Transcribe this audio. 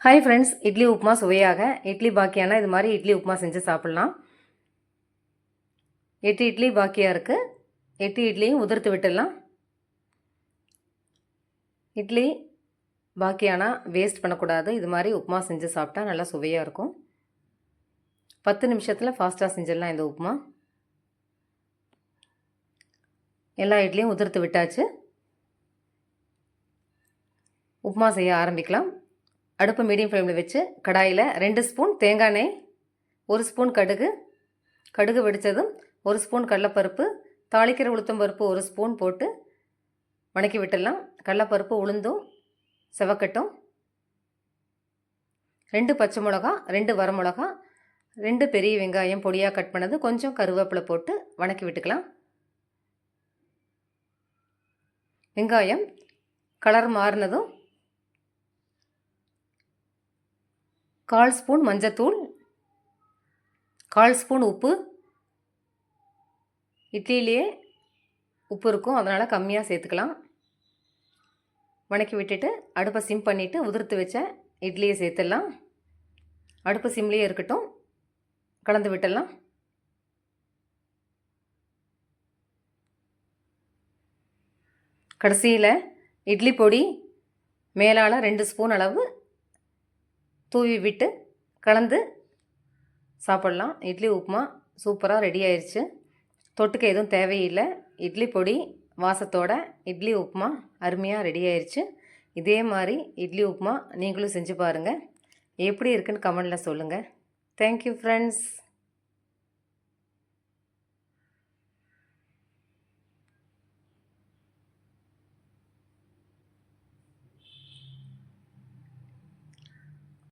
Hi friends, idli upma சுவையாக இட்லி பாக்கியானா இது மாதிரி இட்லி உப்புமா செஞ்சு சாப்பிட்லாம். 8 இட்லி பாக்கியாக இருக்குது. 8 இட்லியும் உதிர்த்து விட்டுடலாம். இட்லி பாக்கியானா வேஸ்ட் பண்ணக்கூடாது. இது மாதிரி உப்புமா செஞ்சு சாப்பிட்டா நல்லா சுவையாக இருக்கும். 10 நிமிஷத்தில் ஃபாஸ்ட்டாக செஞ்சிடலாம் இந்த உப்புமா. எல்லா இட்லியும் உதிர்த்து விட்டாச்சு. உப்புமா செய்ய ஆரம்பிக்கலாம். அடுப்பு மீடியம் ஃப்ளேமில் வச்சு கடாயில் 2 ஸ்பூன் தேங்காய் எண்ணெய், 1 ஸ்பூன் கடுகு வெடித்ததும் 1 ஸ்பூன் கடலைப்பருப்பு, தாளிக்கிற உளுத்தம் பருப்பு 1 ஸ்பூன் போட்டு வணக்கி விட்டுடலாம். கடலைப்பருப்பு உளுந்தும் செவக்கட்டும். 2 பச்சை மிளகா, 2 வரமிளகா, 2 பெரிய வெங்காயம் பொடியாக கட் பண்ணது, கொஞ்சம் கருவேப்பிலை போட்டு வணக்கி விட்டுக்கலாம். வெங்காயம் கலர் மாறினதும் 1/4 ஸ்பூன் மஞ்சத்தூள், 1/4 ஸ்பூன் உப்பு. இட்லியிலேயே உப்பு இருக்கும், அதனால் கம்மியாக சேர்த்துக்கலாம். வணக்கி விட்டுட்டு அடுப்பை சிம் பண்ணிவிட்டு உதிர்த்து வச்ச இட்லியை சேர்த்துடலாம். அடுப்பு சிம்லேயே இருக்கட்டும். கலந்து விட்டுடலாம். கடைசியில் இட்லி பொடி மேலால் 2 ஸ்பூன் அளவு தூவி விட்டு கலந்து சாப்பிட்லாம். இட்லி உப்புமா சூப்பராக ரெடி ஆயிடுச்சு. தொட்டுக்க எதுவும் தேவையில்லை. இட்லி பொடி வாசத்தோட இட்லி உப்புமா அருமையாக ரெடி ஆயிடுச்சு. இதே மாதிரி இட்லி உப்புமா நீங்களும் செஞ்சு பாருங்கள். எப்படி இருக்குன்னு கமெண்டில் சொல்லுங்கள். Thank you friends.